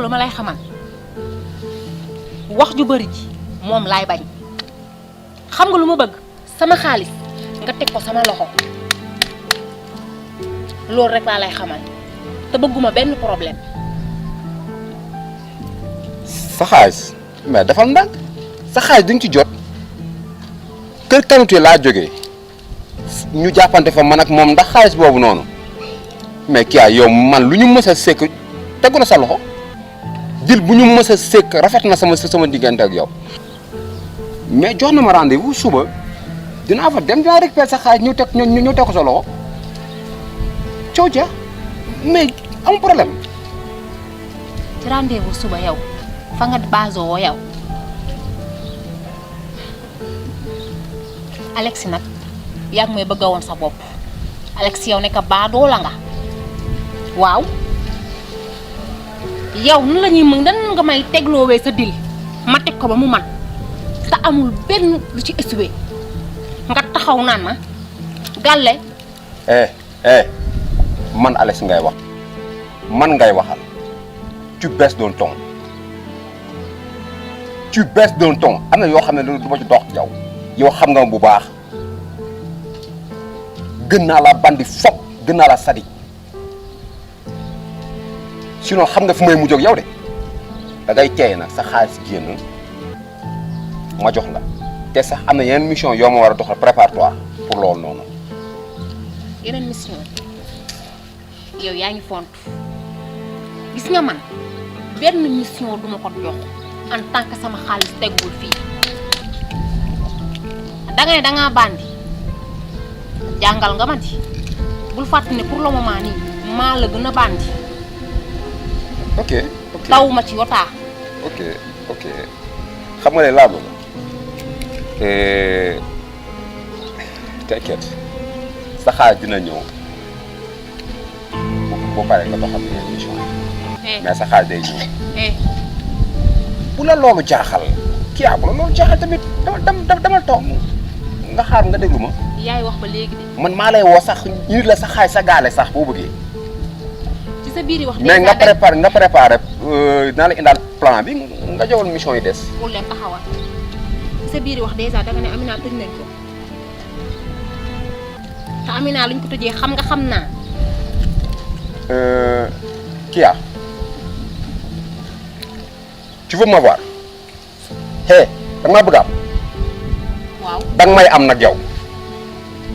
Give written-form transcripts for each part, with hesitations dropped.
lu ma lay xamal wax ju bari ji moom laay bañ xam nga lu ma bëgg sama xaalis nga teg ko sama loxo loolu rek laa lay xamal te bëgguma benn problème. sa xaalis mais dafa ndànk sa xaalis duñ ci jot kër Kanouté laa jógee ñu jàppante fa man ak moom ndax xaalis boobu noonu mais kii yow man lu ñu mës a sekk tegu na sa loxo dil bu ñu mës a sekk rafet na sama diggante ak yow mais jox na ma rendez-vous suba dinaa fa dem dinaa récupérer sa xaalis ñu teg ko sa loxo coow ja mais am problème. ci rendez-vous suba yow fa nga basoo woo yow Alex nag yaa ngi may bëgg a woon sa bopp Alex yow nekk baadoo la nga waaw yow nu la ñuy mën nan nga may tegloowee sa dil ma teg ko ba mu man te amul benn lu ci essuwee nga taxaw naan ma gàlle. man Alex ngay wax man ngay waxal tu baisses d'un ton am na yoo xam ne du ma ci dox yow xam nga bu baax gën naa la bandi fop gën naa la sadi sinon xam nga fu may mujj ak yow de da ngay teey nag sa xaalis génn ma jox la te sax am na yeneen mission yoo ma war a doxal prépare-toi pour loolu noonu. yeneen mission yow yaa ngi fontu gis nga man benn mission duma ko jox en tant que sama xaalis teggul fii dangay dangaa bandi jàngal nga ma di bul fàtte ne pour le moment nii maa la gën a bandi. ok taw ma ci yotaa. ok xam nga ne laa bëgg t'inquiète sa xaalis dina ñëw boo paree nga doxal émission mais sa xaalis day ñëw. bu la loolu jaaxal kii bu la loolu jaaxal tamit dama toog nga xaar nga déglu ma. yaay wax ba léegi de. man maa lay woo sax ñu la sa xaalis sa gaale sax boo bëggee. ci sa biir wax mais nga préparé dinaa la indaal plan bi nga joxoon mission yi des. pour leen taxawal ci sa biir wax dèjà danga ne Amina tëj nañ ko te Amina luñ ko tëjee xam nga xam naa. Kia tu veux m'avoir danga maa bëgg am. waaw danga may am nag yow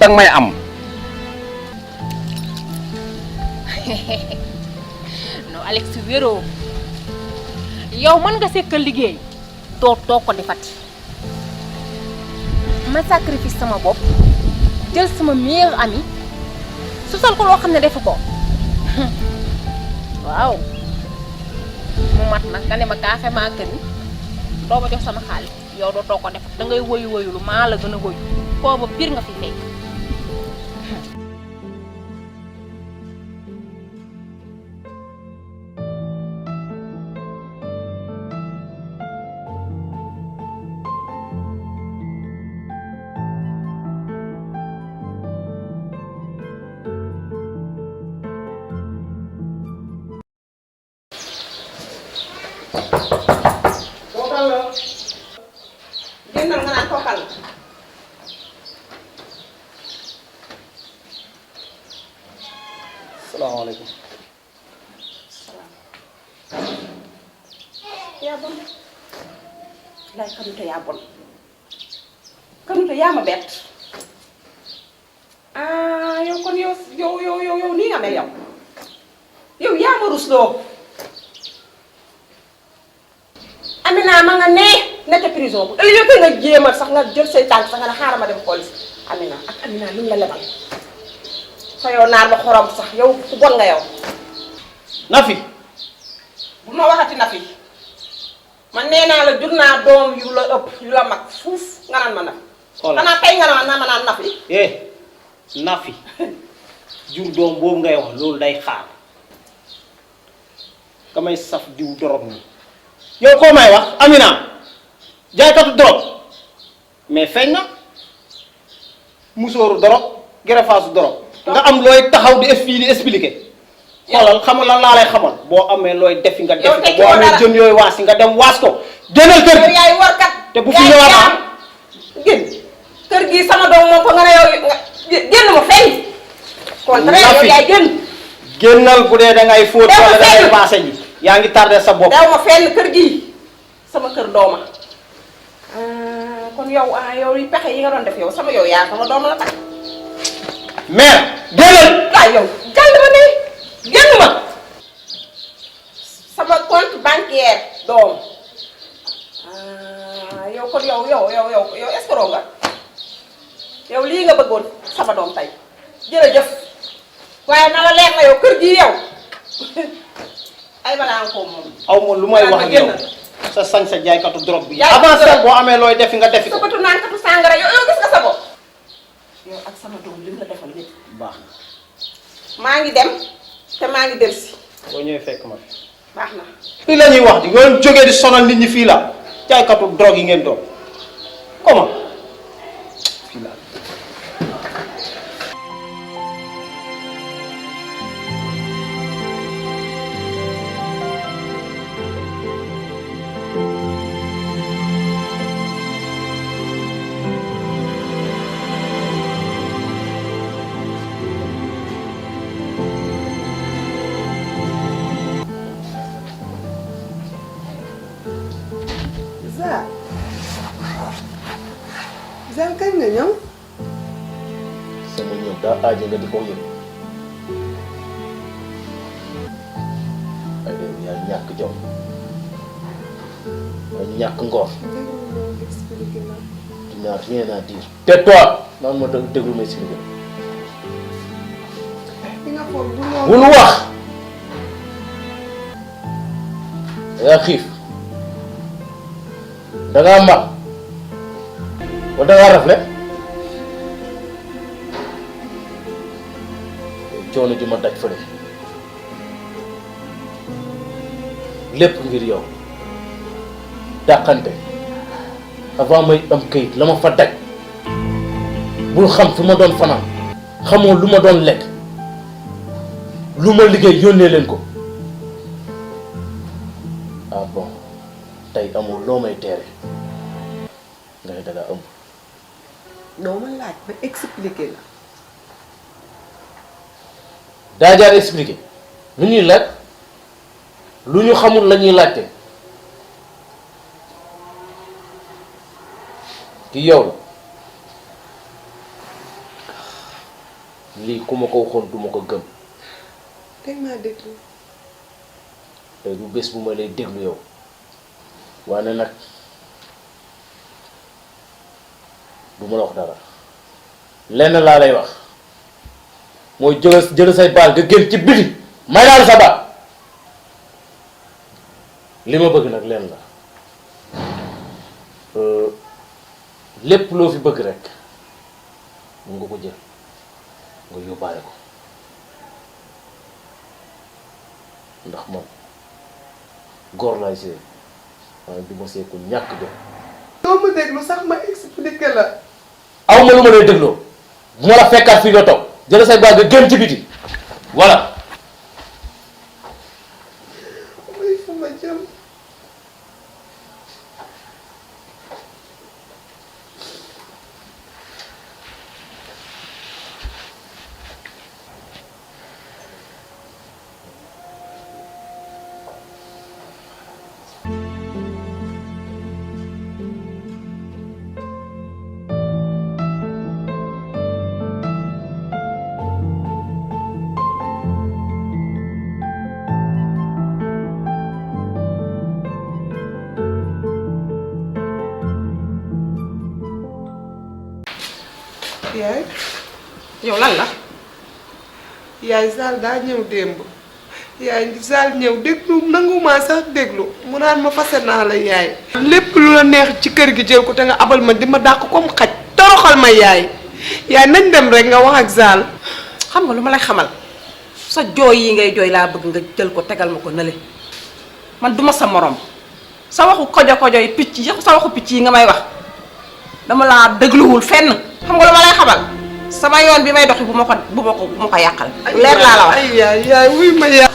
danga may am. non Alex wéroo yow mën nga sekkal liggéey doo ko defati ma sacrifice sama bopp jël sama meilleur ami susal ko loo xam ne defu ko waaw mu mat nag nga ne ma kaafe maa kër ni doo ma jox sama xaalis yow doo ko defat da ngay woyu lu maa la gën a woyu koo ba pire nga fi fekk. génnal nga naan kookal salaamaaleykum. yaa bon lay Kanouté yaa bon Kanouté yaa ma bett yow kon yow nii nga mel yow yaa ma rusloo Amina ma nga nekk prison bu ëllëgee nga jéemal sax nga jël say tànk sax nga ne xaaral ma dem xool si Amina luñ la lebal fa yow naar ba xorom sax yow ku bon nga yow. Nafi. bu ma waxati Nafi man nee naa la jur naa doom yu la ëpp yu la mag fuuf nga naan ma Nafi. xoolal xanaa tey nga naan Nafi. Nafi jur doom boobu ngay wax loolu day xaar ka may saf diw dorog ni yow koo may wax Amina jaaykatu dorog mais feeñ na musóoru dorog gerefaasu dorog nga am looy taxaw di expliquer xoolal xam nga lan laa lay xamal boo amee looy defi nga yow defi tekki ko boo ko amee dara. jën yooyu waas nga dem waas ko génnal kër yow gi yaay warkat. te bu fi ñëwaat ah. génn kër gi sama doom moom ko nga ne yow nga génn ma fenn. contraire yow yaay génn. génnal bu dee da ngay fóot Dew ma wala da ngay fenn. paase ji yaa ngi tardé sa bopp. dew ma fenn kër gi sama kër dooma kon yow yow yi pexe yi nga doon def yow sama yow yaa sama doom la tax. mère génnal. waaw yow jàll ma ne génn ma sama compte bancaire doom yow kon yow escroc nga yow lii nga bëggoon sama doom tey jërëjëf waaye na la leer na yow kër gi yow ay balaa nga ko moom. aw ma lu may wax ak yow sa sañ sa jaaykatu drogue bi. avancé boo amee looy defi nga defi sa ko. bëtu naan katu sàngara yow gis nga sa bopp yow ak sama doom li mu la defal lépp baax na maa ngi dem te maa ngi delsi boo ñëwee fekk ma fi. baax na. fii la ñuy wax di ngeen jógee di sonal nit ñi fii la jaaykatu drogue yi ngeen doon comment fii la. Zal kañ nga ñëw. sama ñëw daa aaje nga di ko yëg ay yow yaa ñàkk jom yaa ñàkk ngor tu n'as rien à dire. tais-toi naan ma déglu may expliqué. di nga xool bu loolu. bul wax yaa xiif da ngaa mag wala da ngaa rafle coono ji ma daj fële lépp ngir yow dàqante avant may am kayit la ma fa daj bul xam fi ma doon fanaan xamoo lu ma doon lekk lu ma liggéey yónnee leen ko ah bon tey amul loo may teere ngay daga ëmb doo ma laaj ba expliqué la. daa jaar expliqué lu ñuy laaj lu ñu xamul la ñuy laajte ki yow la lii ku ma ko waxoon du ma ko gëm teg maa déglu. te du bés bu ma lay déglu yow waane nag du ma la wax dara lenn laa lay wax mooy jël say baal nga génn ci biti may naa la sa baat li ma bëgg nag lenn la lépp loo fi bëgg rek mun nga ko jël nga yóbbaale ko ndax man góor laay see waaye du ma seeku ñàkk jom doo ma déglu sax ma expliqué la. aw ma lu ma lay dégloo bu ma la fekkaat fii nga toog jël say baal nga génn ci biti voilà. muy fu ma jëm. yaay. yow lan la. yaay Zal daa ñëw démb. yaay Zal ñëw déglu nangumaa sax déglu mu naan ma fase naa la yaay. lépp lu la neex ci kër gi jël ko te nga abal ma di ma dàq comme xaj. toroxal ma yaay. yaay nañ dem rek nga wax ak Zal. xam nga lu ma lay xamal sa jooy yi ngay jooy laa bëgg nga jël ko tegal ma ko nële man duma sa morom sa waxu kojo yi picc yi sa waxu picc yi nga may wax dama laa dégluwul fenn xam nga lu ma lay xamal sama yoon bi may doxi bu ma ko yàqal leer laa la wax. ay yaay wuy ma yaay.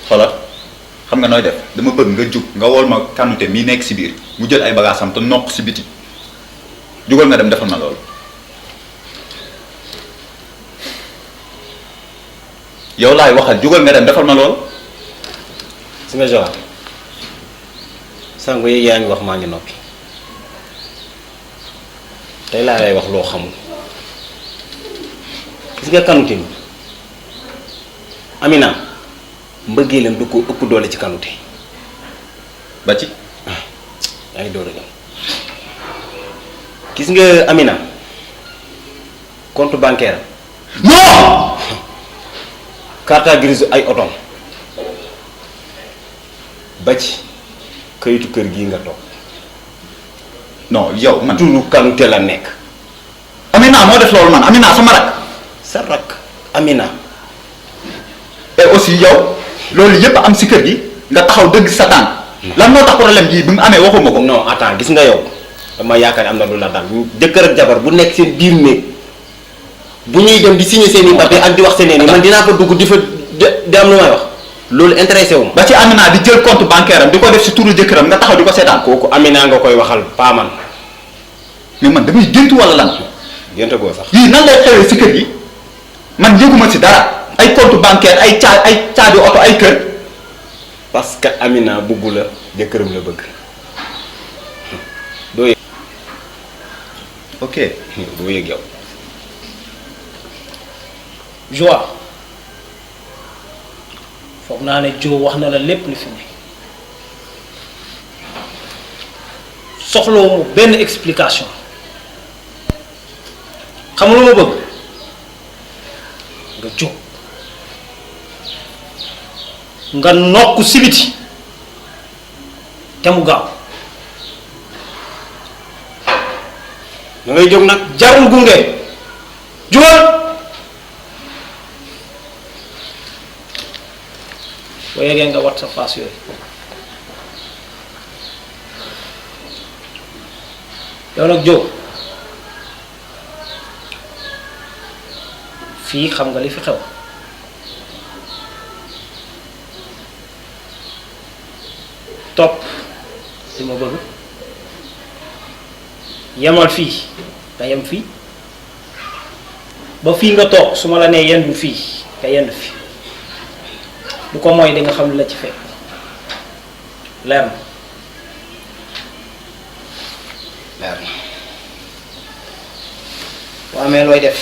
xoolal xam nga nooy def dama bëgg nga jug nga wol ma Kanouté mi nekk si biir mu jël ay bagaasam te nokk si biti jugal nga dem defal ma loolu yow laay waxal jugal nga dem defal ma loolu. si nga Joal sànq yi yaa ngi wax maa ngi noppi tey laa lay wax loo xamul gis nga Kanouté mi Amina mbëggeelam du ko ëpp doole ci Kanouté ba ci yaa ngi door a ñëw gis nga Amina compte bancaire non carte grise ay otom ba ci kayitu kër gii nga toog non yow man turu Kanouté la nekk Amina moo def loolu man Amina sama rak sa rak Amina et aussi yow loolu yépp am si kër gi nga taxaw dëgg sa tànk lan moo tax problème bii bi mu amee waxuma ko. non attends gis nga yow dama yaakaar am na lu la dal jëkkër ak jabar bu nekk seen biir néeg bu ñuy dem di signer seen i papier ak di wax seen i man dinaa fa dugg di fa di am lu may wax loolu intéressé wu ma. ba ci Amina di jël compte bancaire am di ko def si turu jëkkëram nga taxaw di ko seetaan. kooku Amina nga koy waxal pas man. mais man damay gént wala lan. gént goo sax. yii nan lay xewee si kër gi man yëguma si dara ay compte bancaire ay caabi oto ay kër. parce que Amina bugg la jëkkëram la bëgg doo yëg. ok doo yëg yow. Joal foog naa ne Jo wax na la lépp li fi ne soxlawuma benn explication xam lu ma bëgg nga jóg nga nokk si biti te mu gaaw da ngay jóg nag jarul gunge jógal boo yeggee nga wat sa paas yooyu yow nag jóg fii xam nga li fi xew topp li ma bëgg yemal fii nga yem fii ba fii nga toog su ma la nee yendu fii nga yendu fi bu ko mooy di nga xam li la ci fekk leer na leer na boo amee looy def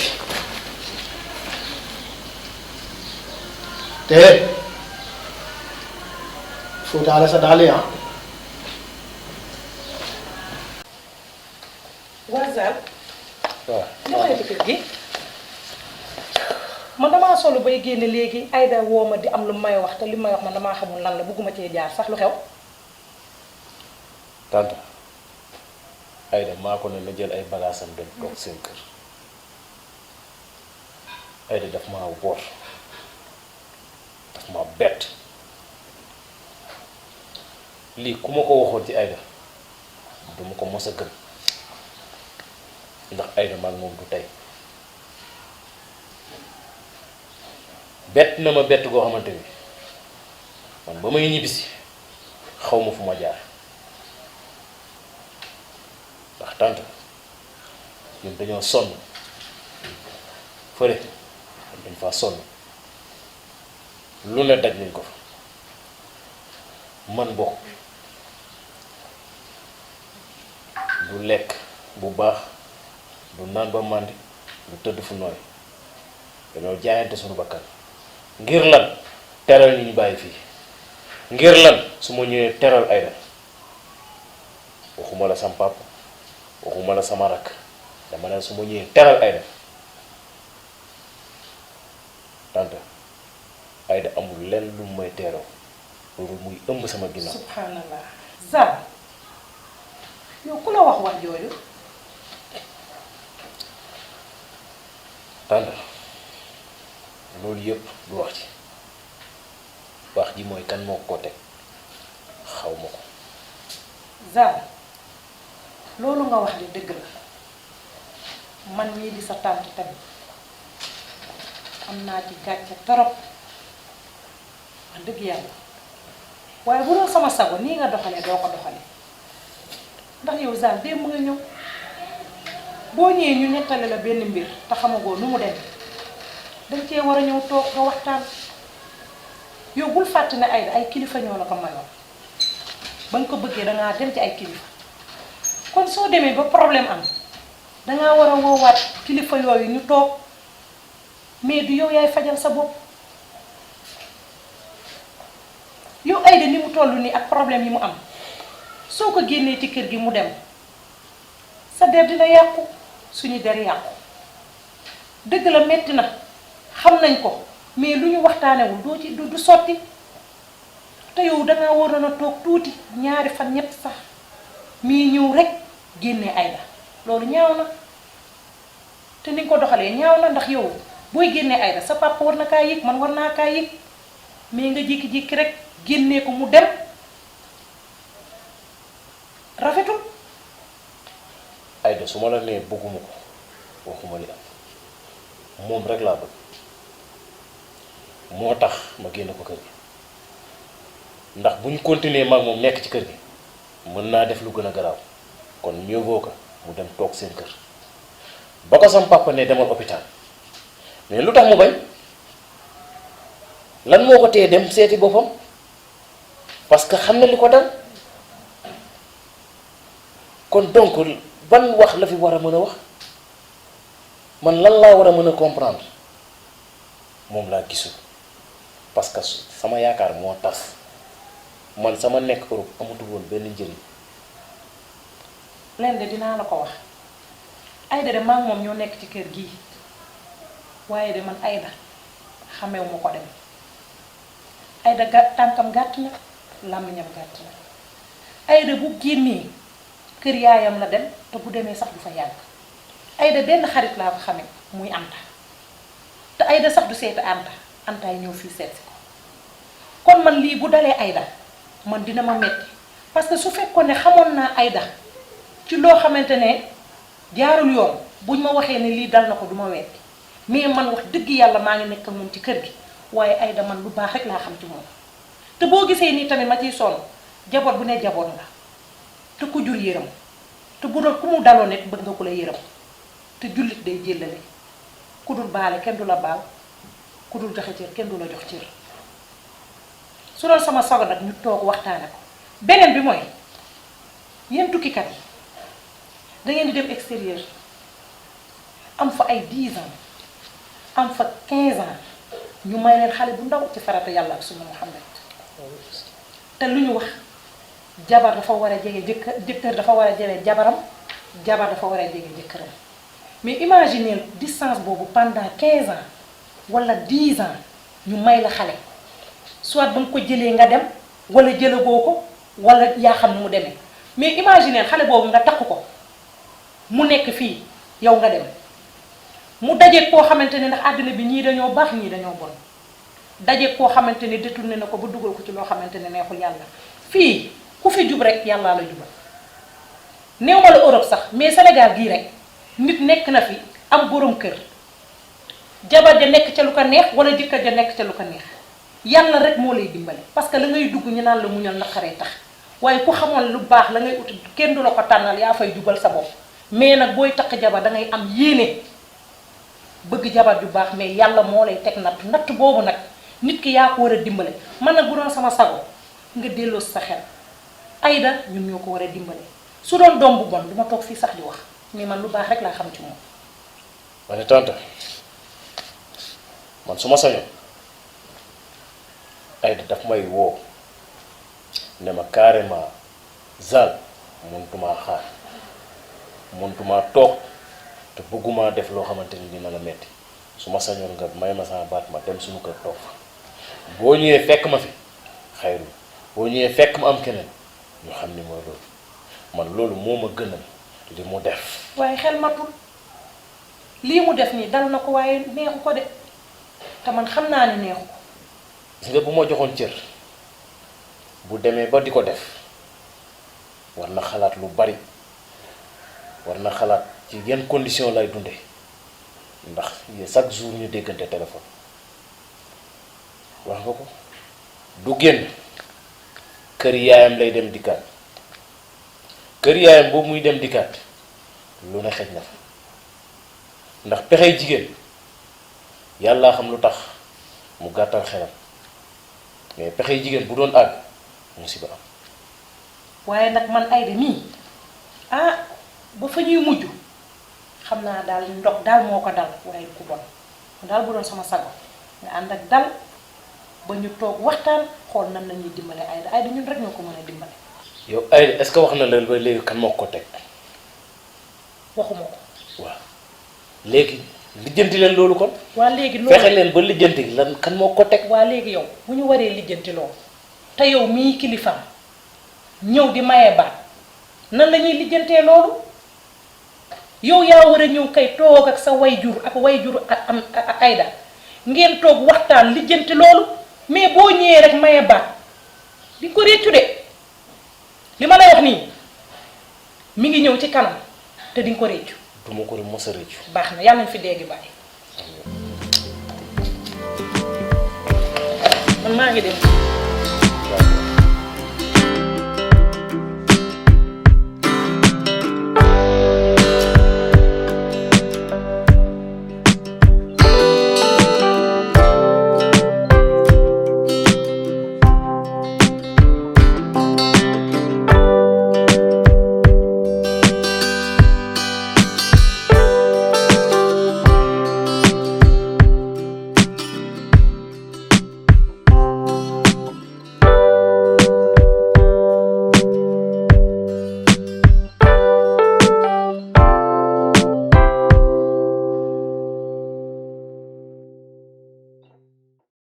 te fuutaale sa daal ya Wazal. waaw li ci kër gi man damaa solo bay génne léegi Aïda woo ma di am lu may wax te li may wax man damaa xamul lan la bëgguma cee jaar sax lu xew. tante Aïda maa ko ne na jël ay bagaasam dem toog seen kër Aïda daf maa wor daf maa bett lii ku ma ko waxoon ci Aïda duma ko mos a gëm ndax Aïda maag moom du tey bett na ma bett goo xamante ni man ba may ñibbisi xaw ma fu ma jaar ndax tante ñun dañoo sonn fële dañ faa sonn lu ne daj nañ ko fa man bokk du lekk bu baax du naan ba màndi du tëdd fu nooy dañoo jaayante suñu bakkan ngir lan teral ñu bàyyi fii ngir lan su ma ñëwee teral Aïda waxuma la sama papa waxuma la sama rakk dama ne su ma ñëwee teral Aïda tante Aïda amul lenn lu may teeroo loolu muy ëmb sama ginnaaw. subhanallah Zal yow ku la wax jooju. tante loolu yëpp du wax ci wax ji mooy kan moo ko teg xaw ma ko. Zal loolu nga wax di dëgg la man mii di sa tante tamit am naa ci gàcce torop wax dëgg yàlla waaye bu doon sama sago nii nga doxalee doo ko doxalee ndax yow Zal démb nga ñëw boo ñëwee ñu nettali la benn mbir te xamagoo nu mu dem dañ cee war a ñëw toog nga waxtaan yow bul fàtte ne ay kilifa ñoo la ko mayoon ba nga ko bëggee dangaa dem ci ay kilifa kon soo demee ba problème am dangaa war a woowaat kilifa yooyu ñu toog mais du yow yaay fajal sa bopp yow Aïda ni mu toll nii ak problème yi mu am soo ko génnee ci kër gi mu dem sa der dina yàqu suñu der yàqu dëgg la metti na xam nañ ko mais lu ñu waxtaanewul doo ci du sotti te yow dangaa waroon a toog tuuti ñaari fan ñett sax mii ñëw rek génnee Aïda loolu ñaaw na te ni nga ko doxalee ñaaw na ndax yow booy génnee Aïda sa papa war na kaa yëg man war naa kaa yëg mais nga jékki-jékki rek génnee ko mu dem rafetul. Aïda su ma la nee bëgguma ko waxuma li am moom rek laa bëgg moo tax ma génn ko kër gi ndax bu ñu continuer mag moom nekk ci kër gi mën naa def lu gën a garaaw kon mieux vaut que mu dem toog seen kër ba ko sam papa ne demal hôpital mais lu tax mu bañ lan moo ko tee dem seeti boppam parce que xam na li ko dal kon donc ban wax la fi war a mën a wax man lan laa war a mën a comprendre moom laa gisul parce que sama yaakaar moo tas man sama nekk Europe amatul woon benn njëriñ. leen de dinaa la ko wax Aïda de maa ngi moom ñoo nekk ci kër gii waaye de man Aïda xamewu ma ko dem Aïda tànkam gàtt na làmmiñam gàtt na Aïda bu génnee kër yaayam la dem te bu demee sax du fa yàgg Aïda benn xarit laa ko xamee muy Anta te Aïda sax du seeti Anta yi ñëw fii seet si ko kon man lii bu dalee Aïda man dina ma metti parce que su fekkoon ne xamoon naa Aïda ci loo xamante ne jaarul yoon buñ ma waxee ne lii dal na ko du ma wetti mais man wax dëgg yàlla maa ngi nekk ak moom ci kër gi waaye Aïda man lu baax rek laa xam ci moom te boo gisee nii tamit ma ciy sonn jaboot bu ne jaboot nga te ku jur yërëm te bu doon ku mu daloon nit bëgg nga ku la yërëm te jullit day jéllale ku dul baale kenn du la baal ku dul joxe cër kenn du la jox cër su doon sama sago nag ñu toog waxtaane ko beneen bi mooy yéen tukkikat yi da ngeen di dem extérieur am fa ay 10 ans am fa 15 ans ñu may leen xale bu ndaw ci farata yàlla ak sunna Muhammad te lu ñu wax jabar dafa war a jege jëkkër dafa war a jege jabaram jabar dafa war a jege jëkkëram mais imaginez distance boobu pendant 15 ans wala 10 ans ñu may la xale soit ba nga ko jëlee nga dem wala jëlagoo ko wala yaa xam ne mu demee mais imaginez xale boobu nga takk ko mu nekk fii yow nga dem mu dajeeg koo xamante ne ndax àddina bi ñii dañoo baax ñii dañoo bon dajeeg koo xamante ne détourné na ko ba dugal ko ci loo xamante ne neexul yàlla fii ku fi jub rek yàllaa la jubal néew ma la Europe sax mais Sénégal gii rek nit nekk na fi am borom kër jabar ja nekk ca lu ko neex wala jëkkër ja nekk ca lu ko neex yàlla rek moo lay dimbale parce que la ngay dugg ñu naan la muñal naqaree tax waaye ku xamoon lu baax la ngay ut kenn du la ko tànnal yaa fay jubal sa bopp mais nag booy takk jabar da ngay am yéene bëgg jabar ju baax mais yàlla moo lay teg natt boobu nag nit ki yaa ko war a dimbale man nag bu doon sama sago nga delloo sa xel Aïda ñun ñoo ko war a dimbale su doon doom bu bon du ma toog fii sax di wax mais man lu baax rek laa xam ci moom. ma ne tante man su ma sañoon Aïda daf may woo ne ma carrément Zal mëntumaa xaar mëntumaa toog te bëggumaa def loo xamante ni dina la metti su ma sañoon nga may ma sama baat ma dem suñu kër toog fa boo ñëwee fekk ma fi xayru boo ñëwee fekk ma am keneen ñu xam ni mooy loolu man loolu moo ma gënal li mu def. waaye xel matul lii mu def nii dal na ko waaye neexu ko de te man xam naa ne neexu ko. gis nga bu ma joxoon cër bu demee ba di ko def war na xalaat lu bari war na xalaat ci yenn condition lay dundee ndax chaque jour ñu déggante téléphone wax nga ko du génn kër yaayam lay dem dikkaat kër yaayam boobu muy dem dikkaat lu ne xej na fa ndax pexey jigéen yàlla xam lu tax mu gàttal xelam mais pexey jigéen bu doon àgg musiba am. waaye nag man Aïda mii ba fa ñuy mujj xam naa daal ndox daal moo ko dal waaye ku bon daal bu doon sama sago nga ànd ak dal ba ñu toog waxtaan xool nan lañuy dimbale Aïda ñun rek ñoo ko mën a dimbale. yow Aïda est-ce que wax na leen ba léegi kan moo ko teg. waxuma ko. waaw léegi lijjanti leen loolu kon. waa léegi loolu fexe leen ba lijjanti lan kan moo ko teg. waa léegi yow bu ñu waree lijjanti loolu te yow mii kilifaam ñëw di maye baat nan la ñuy lijjantee loolu yow yaa war a ñëw kay toog ak sa wayjur ak wayjur am Aïda ngeen toog waxtaan lijjanti loolu mais boo ñëwee rek maye baat di ko réccu de li ma lay wax nii mi ngi ñëw ci kanam te di nga ko réccu. du ma ko mos a réccu. baax na yàlla nañ fi dégg bàyyi. man maa ngi dem.